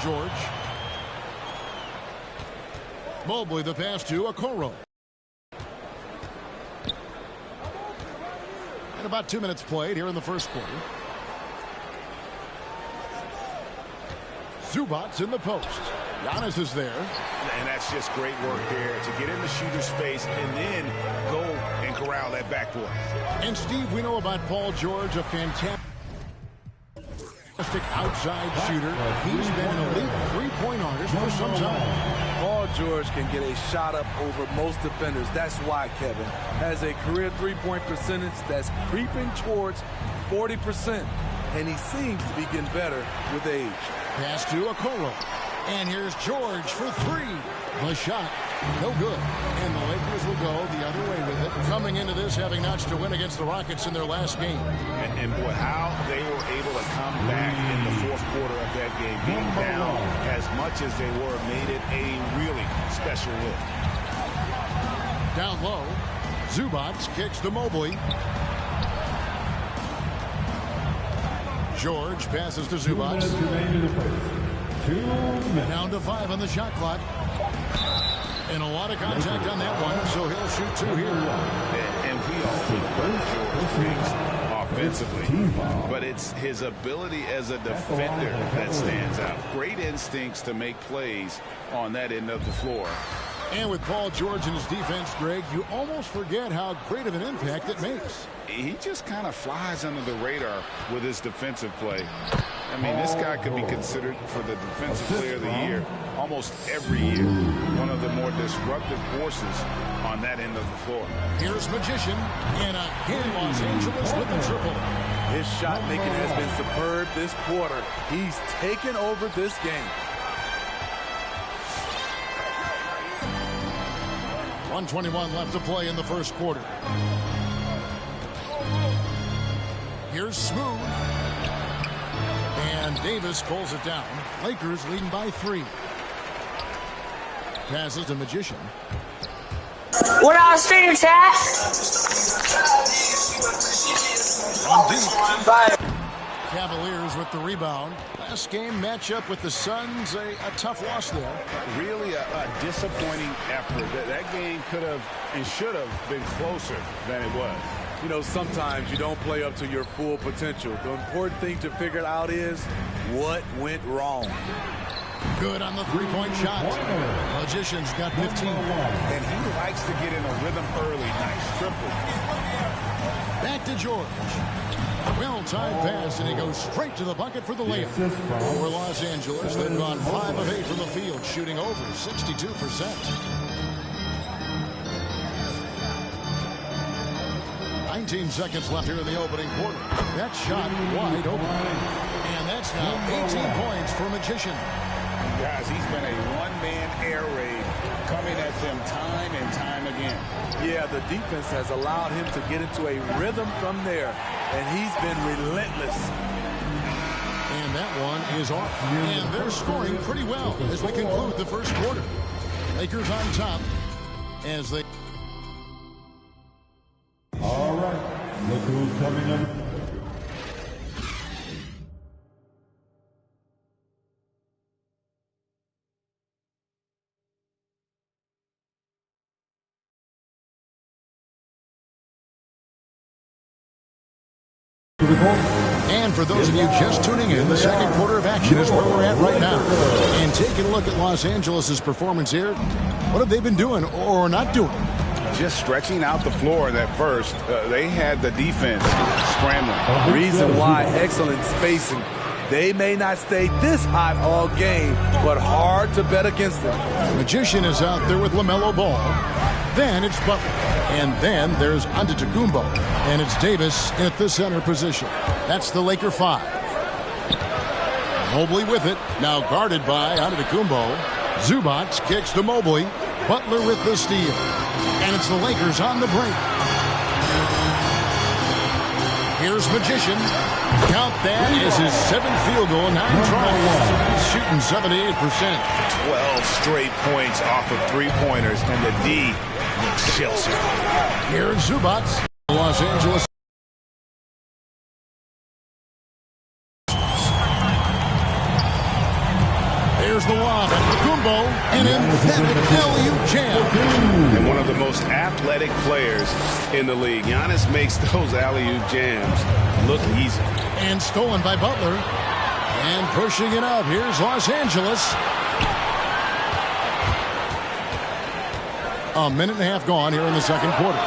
George. Mobley the pass to Okoro. And about 2 minutes played here in the first quarter. Zubac's in the post. Giannis is there. And that's just great work there to get in the shooter's space and then go and corral that backboard. And Steve, we know about Paul George, a fantastic outside shooter. He's been an elite three-point artist for some time. Paul George can get a shot up over most defenders. That's why Kevin has a career three-point percentage that's creeping towards 40%. And he seems to be getting better with age. Pass to Okoro. And here's George for three. The shot, no good. And the Lakers will go the other way with it. Coming into this, having notched a win against the Rockets in their last game. And boy, how they were able to come back in the fourth quarter of that game, being down as much as they were, made it a really special win. Down low, Zubac kicks to Mobley. George passes to Zubac. Down to 5 on the shot clock. And a lot of contact on that one, so he'll shoot 2 here. And we all know George brings offensively, but it's his ability as a defender that stands out. Great instincts to make plays on that end of the floor. And with Paul George and his defense, Greg, you almost forget how great of an impact it makes. He just kind of flies under the radar with his defensive play. I mean, this guy could be considered for the Defensive Player of the Year almost every year. One of the more disruptive forces on that end of the floor. Here's Magician, and again Los Angeles with the triple. His shot making has been superb this quarter. He's taken over this game. 1:21 left to play in the first quarter. Here's Smooth. And Davis pulls it down. Lakers leading by 3. Passes to Magician. What on stream, chat? Bye. Cavaliers with the rebound. Last game matchup with the Suns, a tough loss there. Really a disappointing effort. That game could have and should have been closer than it was. You know, sometimes you don't play up to your full potential. The important thing to figure out is what went wrong. Good on the three-point shot. Magician's got 15. And he likes to get in a rhythm early. Nice triple. Back to George. Well-timed pass, and he goes straight to the bucket for the layup. For Los Angeles, they've gone 5 of 8 from the field, shooting over 62%. 19 seconds left here in the opening quarter. That shot wide open. And that's now 18 points for Magician. Guys, he's been a one-man air raid coming at them time and time again. Yeah, the defense has allowed him to get into a rhythm from there, and he's been relentless. And that one is off. And they're scoring pretty well as we conclude the first quarter. Lakers on top as they... All right, look who's coming up. And for those of you just tuning in, the second quarter of action is where we're at right now. And taking a look at Los Angeles' performance here, what have they been doing or not doing? Just stretching out the floor at first. They had the defense scrambling. Reason why excellent spacing. They may not stay this hot all game, but hard to bet against them. Magician is out there with LaMelo Ball. Then it's Butler. And then there's Antetokounmpo. And it's Davis at the center position. That's the Laker 5. Mobley with it. Now guarded by Antetokounmpo. Zubac kicks to Mobley. Butler with the steal. And it's the Lakers on the break. Here's Magician. Count that as his 7th field goal, 9 tries. He's shooting 78%. 12 straight points off of three-pointers, and the D looks Chelsea. Here's Zubac. Los Angeles. Here's the lob. Kumbo, an emphatic alley-oop jam. And one of the most athletic players in the league. Giannis makes those alley-oop jams look easy. And stolen by Butler. And pushing it up. Here's Los Angeles. A minute and a half gone here in the second quarter.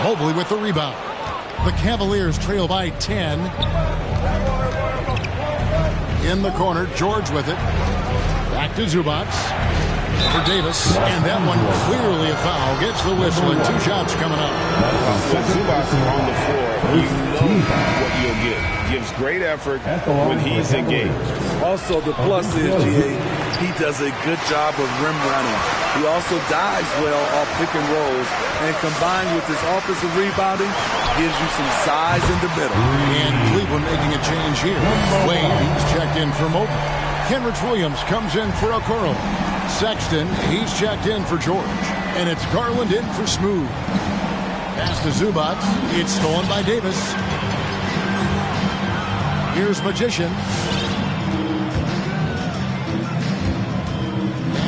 Mobley with the rebound. The Cavaliers trail by 10. In the corner, George with it. Back to Zubac for Davis. And that one clearly a foul. Gets the whistle and 2 shots coming up. With Zubac on the floor, you know what you'll get. Gives great effort when he's engaged. Also, the plus is, GA, he does a good job of rim running. He also dives well off pick and rolls, and combined with his offensive rebounding, gives you some size in the middle. And Cleveland making a change here. Wade, he's checked in for Mobley. Kenrich Williams comes in for Okoro. Sexton, he's checked in for George. And it's Garland in for Smooth. Pass to Zubac. It's stolen by Davis. Here's Magician.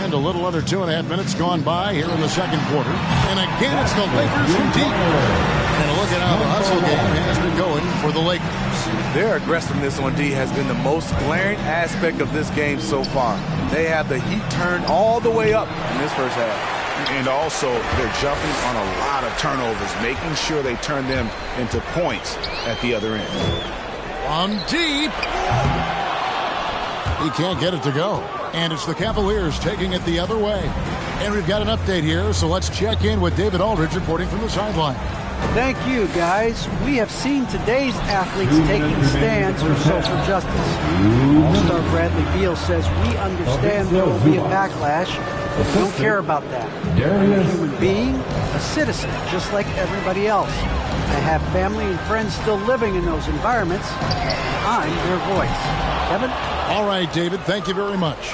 And a little under 2.5 minutes gone by here in the second quarter. And again, it's the Lakers from deep. And look at how the hustle game has been going for the Lakers. Their aggressiveness on D has been the most glaring aspect of this game so far. They have the heat turned all the way up in this first half. And also, they're jumping on a lot of turnovers, making sure they turn them into points at the other end. From deep. He can't get it to go. And it's the Cavaliers taking it the other way. And we've got an update here, so let's check in with David Aldridge reporting from the sideline. Thank you, guys. We have seen today's athletes taking stands for social justice. All-star Bradley Beal says, we understand there will be a backlash, but we don't care about that. I'm a human being, a citizen, just like everybody else. I have family and friends still living in those environments. I'm their voice. Kevin? All right, David, thank you very much.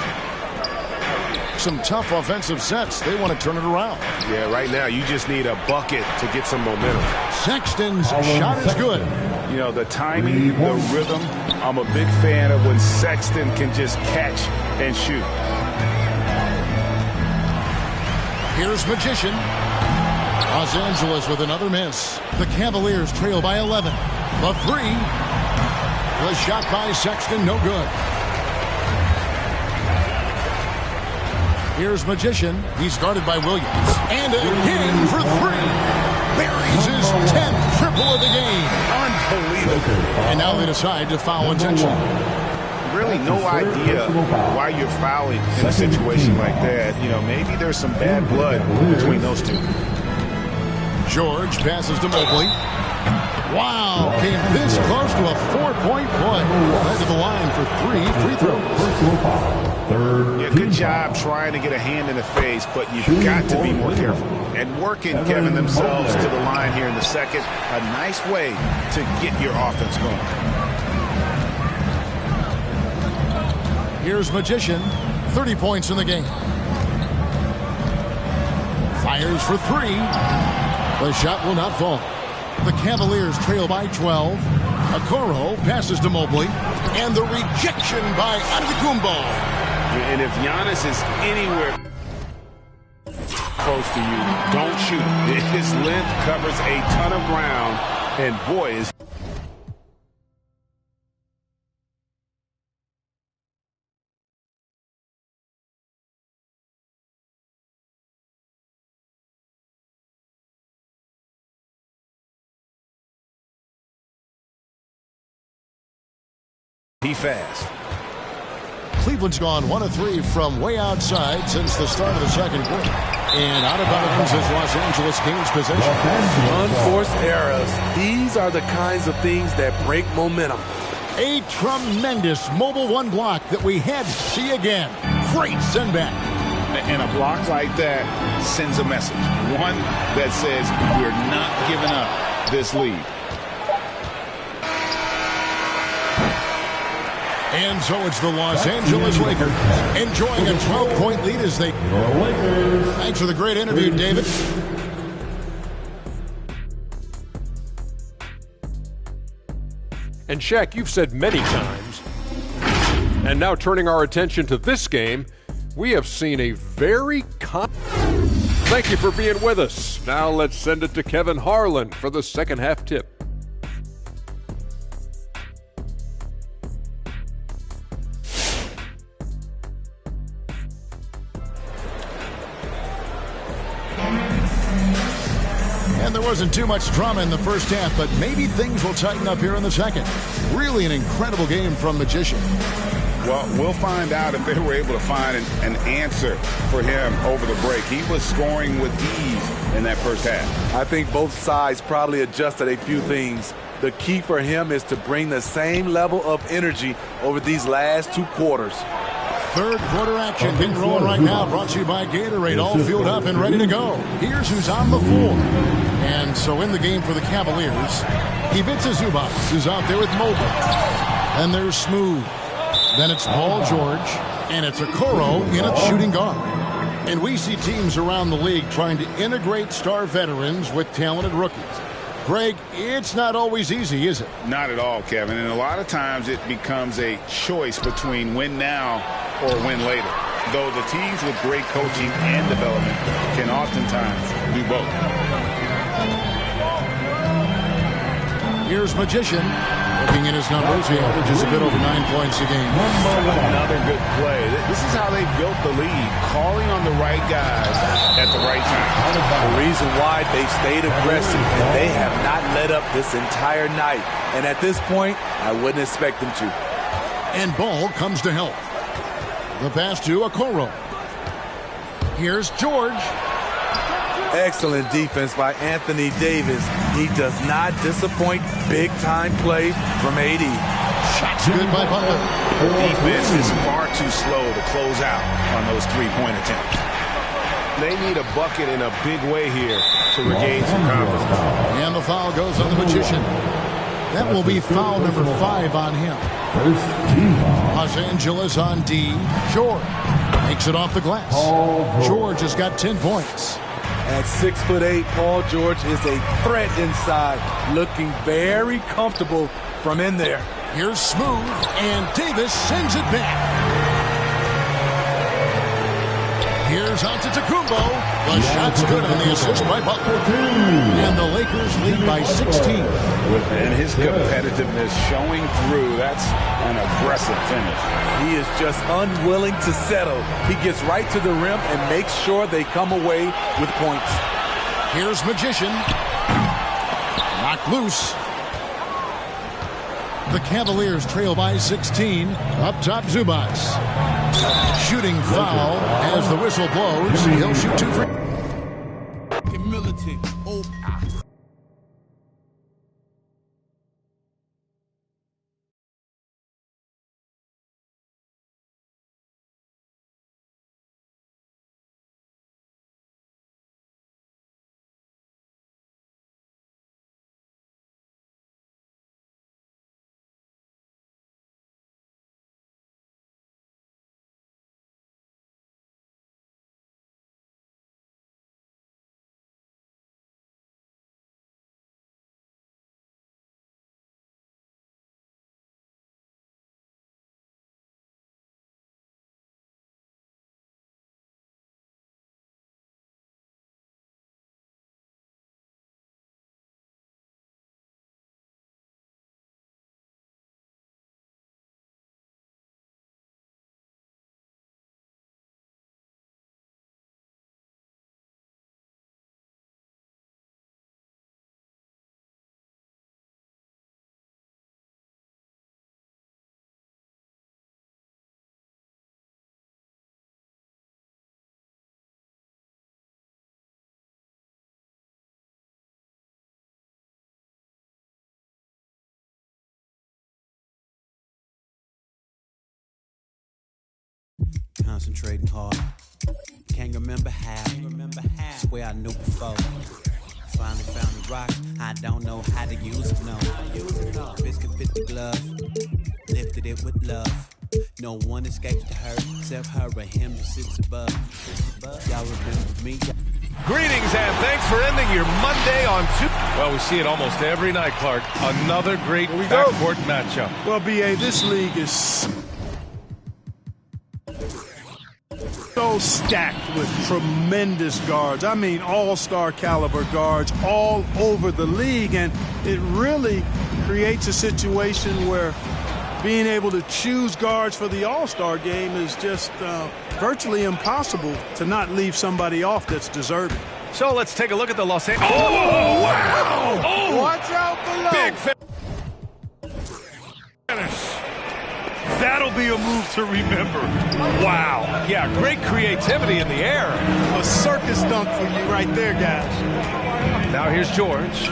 Some tough offensive sets. They want to turn it around. Yeah, right now you just need a bucket to get some momentum. Sexton's shot is good. You know, the timing, the rhythm, I'm a big fan of when Sexton can just catch and shoot. Here's Magician. Los Angeles with another miss. The Cavaliers trail by 11. The three. The shot by Sexton, no good. Here's Magician. He's guarded by Williams. And again for three. Buries his 10th triple of the game. Unbelievable. And now they decide to foul intentionally. Really no idea why you're fouling in a situation like that. You know, maybe there's some bad blood between those two. George passes to Mobley. Wow, came this close to a 4-point play. Led to the line for 3 free throws. Yeah, good job trying to get a hand in the face, but you've got to be more careful. And working, Kevin, themselves to the line here in the second. A nice way to get your offense going. Here's Magician. 30 points in the game. Fires for three. The shot will not fall. The Cavaliers trail by 12. Okoro passes to Mobley. And the rejection by Antetokounmpo. And if Giannis is anywhere close to you, don't shoot. His length covers a ton of ground. And boy, is he fast. Cleveland's gone 1 of 3 from way outside since the start of the second quarter. And out of bounds as Los Angeles gains possession. Unforced errors. These are the kinds of things that break momentum. A tremendous mobile one block that we had to see again. Great send back. And a block like that sends a message. One that says we're not giving up this lead. And so it's the Los Angeles Lakers enjoying a 12-point lead as they... Thanks for the great interview, David. And Shaq, you've said many times, And now turning our attention to this game, we have seen a very Thank you for being with us. Now let's send it to Kevin Harlan for the second half tip. And there wasn't too much drama in the first half, but maybe things will tighten up here in the second. Really an incredible game from Magician. Well, we'll find out if they were able to find an answer for him over the break. He was scoring with ease in that first half. I think both sides probably adjusted a few things. The key for him is to bring the same level of energy over these last 2 quarters. Third quarter action getting rolling right now, brought to you by Gatorade, all fueled up and ready to go. Here's who's on the floor. And so in the game for the Cavaliers, Ivica Zubac, who's out there with Mobile. And there's Smooth. Then it's Paul George, and it's Okoro in at shooting guard. And we see teams around the league trying to integrate star veterans with talented rookies. Greg, it's not always easy, is it? Not at all, Kevin. And a lot of times it becomes a choice between win now or win later. Though the teams with great coaching and development can oftentimes do both. Here's Magician. Looking at his numbers, he averages a bit over 9 points a game. Another good play. This is how they built the lead, calling on the right guys at the right time. The reason why they stayed aggressive and they have not let up this entire night. And at this point, I wouldn't expect them to. And Ball comes to help. The pass to Okoro. Here's George. Excellent defense by Anthony Davis. He does not disappoint. Big-time play from AD. Shots good by Butler. The defense is far too slow to close out on those three-point attempts. They need a bucket in a big way here to regain some confidence. And the foul goes on the Magician. That will be foul number 5 on him. Los Angeles on D. George takes it off the glass. George has got 10 points. At 6'8", Paul George is a threat inside, looking very comfortable from in there. Here's Smooth, and Davis sends it back. Here's Antetokounmpo. The shot's good on the assist by Butler. And the Lakers lead by 16. And his competitiveness showing through. That's an aggressive finish. He is just unwilling to settle. He gets right to the rim and makes sure they come away with points. Here's Magician. Knocked loose. The Cavaliers trail by 16. Up top, Zubac. Shooting foul as the whistle blows. He'll shoot 2 free. Concentrating hard. Can't remember how. Swear I knew before. Finally found the rock. I don't know how to use it, no. Biscuit fit the glove. Lifted it with love. No one escapes the hurt except her or him that sits above. Y'all remember me? Greetings and thanks for ending your Monday on two. Well, we see it almost every night, Clark. Another great backcourt matchup. Well, B.A., this league is... so stacked with tremendous guards. I mean, all-star caliber guards all over the league, and it really creates a situation where being able to choose guards for the all-star game is just virtually impossible to not leave somebody off that's deserving. So let's take a look at the Los Angeles. Oh, wow! Oh, watch out below. Big finish. That'll be a move to remember. Wow. Yeah, great creativity in the air. A circus dunk for you right there, guys. Now here's George.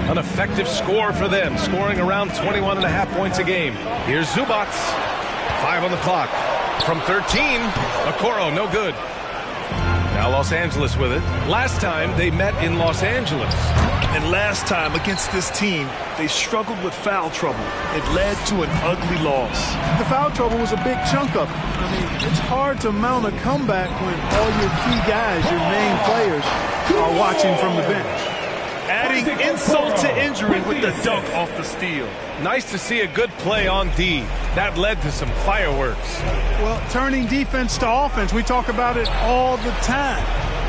An effective score for them, scoring around 21.5 points a game. Here's Zubac. 5 on the clock. From 13, Okoro, no good. Now Los Angeles with it. Last time they met in Los Angeles. And last time against this team, they struggled with foul trouble. It led to an ugly loss. The foul trouble was a big chunk of it. I mean, it's hard to mount a comeback when all your key guys, your main players, are watching from the bench. Adding insult to injury with the dunk off the steal. Nice to see a good play on D. That led to some fireworks. Well, turning defense to offense, we talk about it all the time.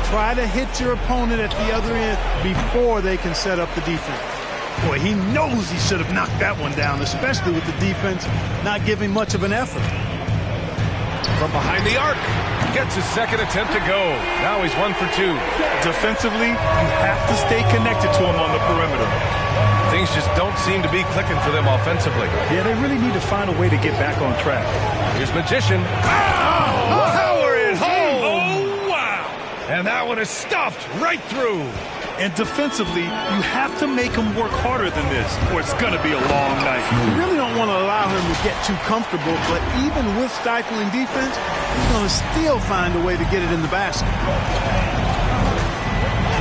Try to hit your opponent at the other end before they can set up the defense. Boy, he knows he should have knocked that one down, especially with the defense not giving much of an effort. From behind the arc, gets his second attempt to go. Now he's 1 for 2. Defensively, you have to stay connected to him on the perimeter. Things just don't seem to be clicking for them offensively. Yeah, they really need to find a way to get back on track. Here's Magician. Power it home! Oh, wow! And that one is stuffed right through. And defensively, you have to make him work harder than this, or it's going to be a long night. You really don't want to allow him to get too comfortable, but even with stifling defense, he's going to still find a way to get it in the basket.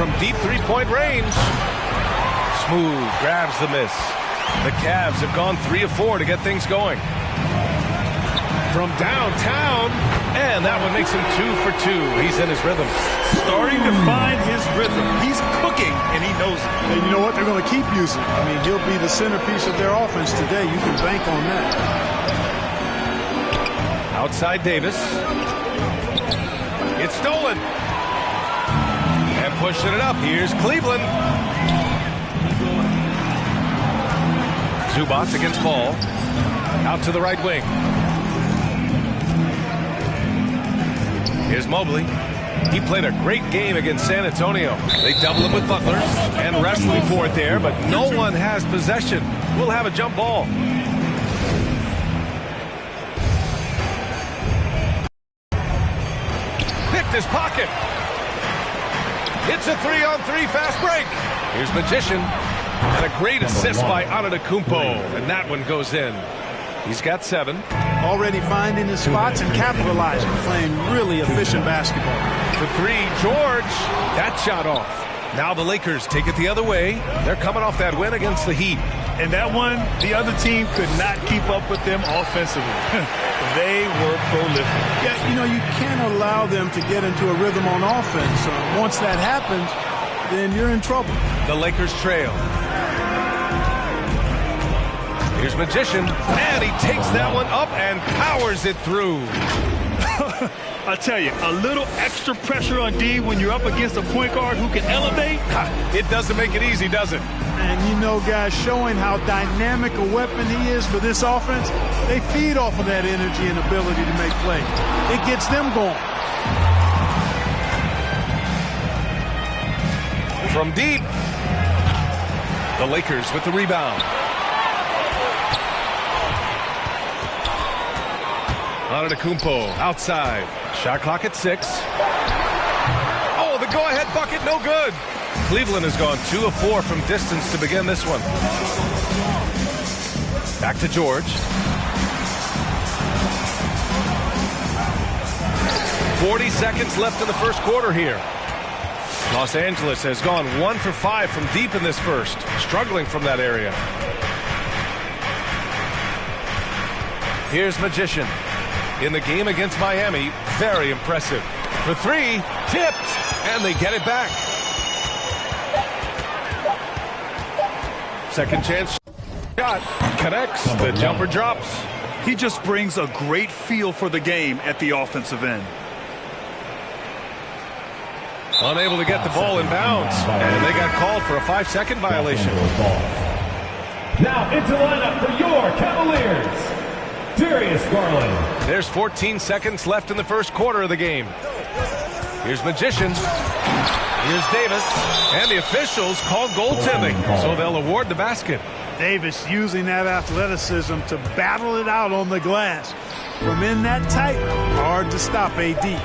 From deep three-point range. Smooth grabs the miss. The Cavs have gone 3 of 4 to get things going. From downtown, and that one makes him 2 for 2. He's in his rhythm. Starting to find his rhythm. He's cooking, and he knows it. And you know what? They're going to keep using him. I mean, he'll be the centerpiece of their offense today. You can bank on that. Outside Davis. It's stolen. And pushing it up. Here's Cleveland. Zubac against Ball. Out to the right wing. Here's Mobley. He played a great game against San Antonio. They double him with Butler and wrestling for it there, but no one has possession. We'll have a jump ball. Picked his pocket. It's a 3-on-3 fast break. Here's Magician. And a great assist by Antetokounmpo. And that one goes in. He's got 7. Already finding his spots and capitalizing, playing really efficient basketball. For 3, George. That shot off. Now the Lakers take it the other way. They're coming off that win against the Heat. And that one, the other team could not keep up with them offensively. They were prolific. Yeah, you know, you can't allow them to get into a rhythm on offense. Once that happens, then you're in trouble. The Lakers trail. Here's Magician, and he takes that one up and powers it through. I tell you, a little extra pressure on D when you're up against a point guard who can elevate. It doesn't make it easy, does it? And you know, guys, showing how dynamic a weapon he is for this offense, they feed off of that energy and ability to make plays. It gets them going. From deep, the Lakers with the rebound. Antetokounmpo outside. Shot clock at 6. Oh, the go-ahead bucket, no good. Cleveland has gone 2 of 4 from distance to begin this one. Back to George. 40 seconds left in the first quarter here. Los Angeles has gone 1 for 5 from deep in this first, struggling from that area. Here's Magician. In the game against Miami, very impressive. For 3, tipped, and they get it back. Second chance shot, connects, the jumper drops. He just brings a great feel for the game at the offensive end. Unable to get the ball in bounds. And they got called for a 5-second violation. Now into lineup for your Cavaliers, Darius Garland. There's 14 seconds left in the first quarter of the game. Here's Magician. Here's Davis. And the officials call goaltending, so they'll award the basket. Davis using that athleticism to battle it out on the glass. From in that tight, hard to stop AD.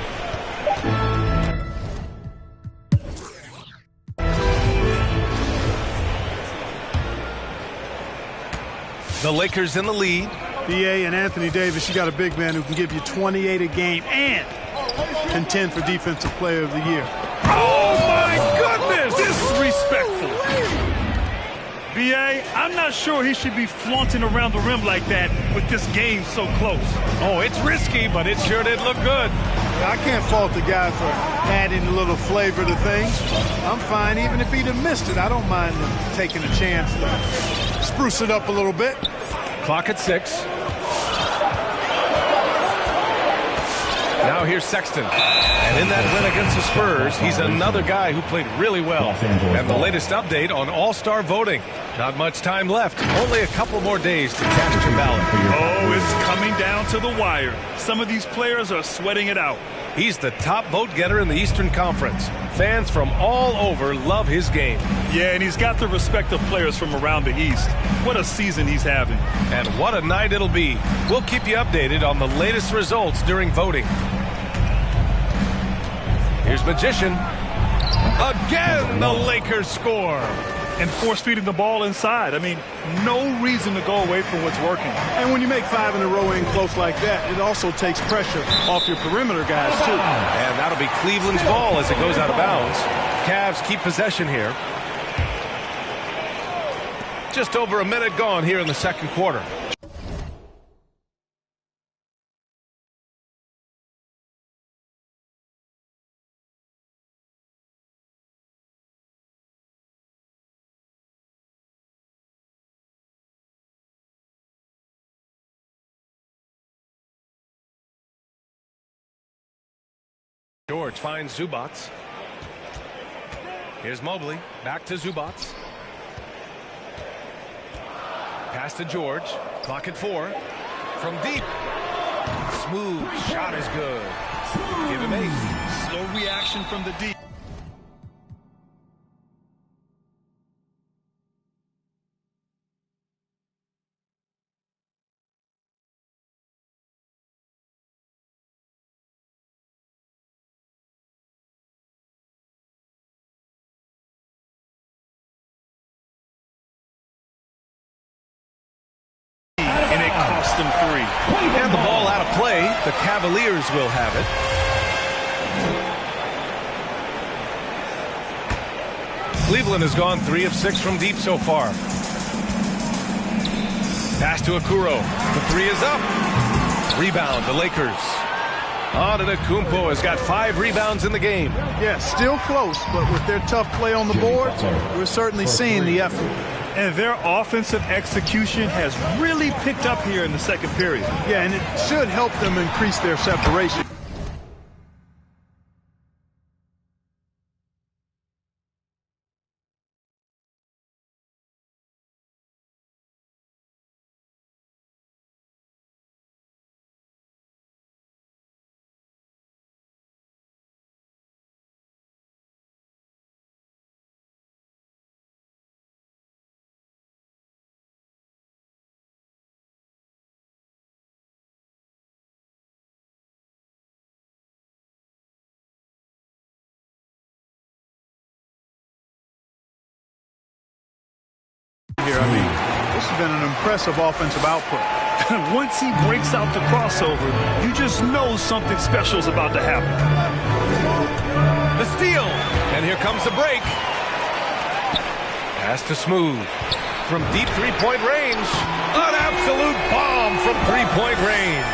The Lakers in the lead. BA and Anthony Davis, you got a big man who can give you 28 a game and contend for Defensive Player of the Year. Oh, my goodness! Disrespectful. B.A., I'm not sure he should be flaunting around the rim like that with this game so close. Oh, it's risky, but it sure did look good. I can't fault the guy for adding a little flavor to things. I'm fine even if he'd have missed it. I don't mind him taking a chance to spruce it up a little bit. Clock at 6. Now here's Sexton. And in that win against the Spurs, he's another guy who played really well. And the latest update on All-Star voting. Not much time left. Only a couple more days to cast your ballot. Oh, it's coming down to the wire. Some of these players are sweating it out. He's the top vote getter in the Eastern Conference. Fans from all over love his game. Yeah, and he's got the respect of players from around the East. What a season he's having. And what a night it'll be. We'll keep you updated on the latest results during voting. Here's Magician. Again, the Lakers score. And force-feeding the ball inside. I mean, no reason to go away from what's working. And when you make 5 in a row in close like that, it also takes pressure off your perimeter guys, too. And that'll be Cleveland's ball as it goes out of bounds. Cavs keep possession here. Just over a minute gone here in the second quarter. George finds Zubats. Here's Mobley. Back to Zubats. Pass to George. Clock at 4. From deep. Smooth shot is good. Give him 8. Slow reaction from the deep. And it cost them 3. And the ball out of play. The Cavaliers will have it. Cleveland has gone 3 of 6 from deep so far. Pass to Okoro. The 3 is up. Rebound, the Lakers. Antetokounmpo has got 5 rebounds in the game. Yeah, still close, but with their tough play on the board, we're certainly seeing the effort. And their offensive execution has really picked up here in the second period. Yeah, and it should help them increase their separation. Here, I mean, this has been an impressive offensive output. Once he breaks out the crossover, you just know something special is about to happen. The steal. And here comes the break. Pass to Smooth. From deep three-point range. An absolute bomb from three-point range.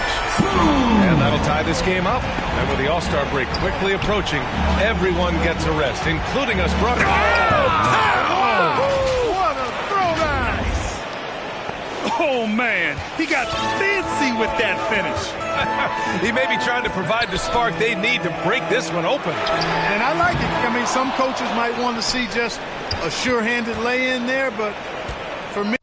And that'll tie this game up. And with the All-Star break quickly approaching, everyone gets a rest, including us, Brooke. Oh, man, he got fancy with that finish. He may be trying to provide the spark they need to break this one open. And I like it. I mean, some coaches might want to see just a sure-handed lay-in there, but for me,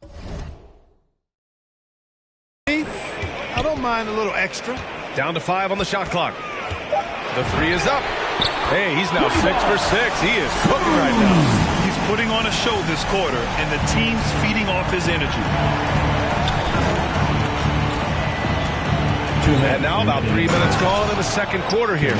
I don't mind a little extra. Down to 5 on the shot clock. The 3 is up. Hey, he's now 6 for 6. He is cooking right now. He's putting on a show this quarter, and the team's feeding off his energy. And now about 3 minutes gone in the second quarter here.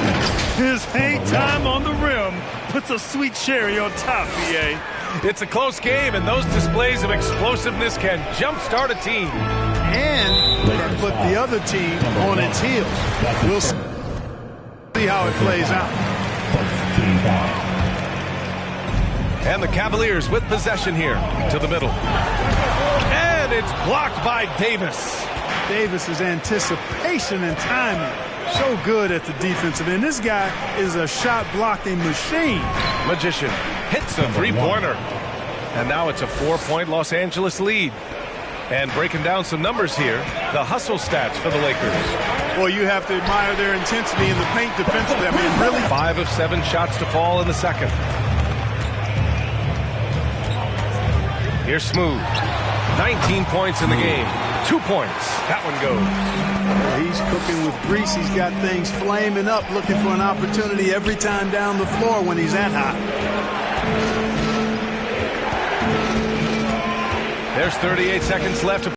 His hang time on the rim puts a sweet cherry on top, BA. It's a close game, and those displays of explosiveness can jumpstart a team. And can put the other team on its heels. We'll see how it plays out. And the Cavaliers with possession here to the middle. And it's blocked by Davis. Davis's anticipation and timing, so good at the defensive end. This guy is a shot blocking machine. Magician hits a three-pointer. And now it's a 4-point Los Angeles lead. And breaking down some numbers here, the hustle stats for the Lakers. Well, you have to admire their intensity in the paint defensively. I mean, really. 5 of 7 shots to fall in the second. Here's Smooth. 19 points in the game. 2 points. That one goes. He's cooking with grease. He's got things flaming up, looking for an opportunity every time down the floor when he's that hot. There's 38 seconds left.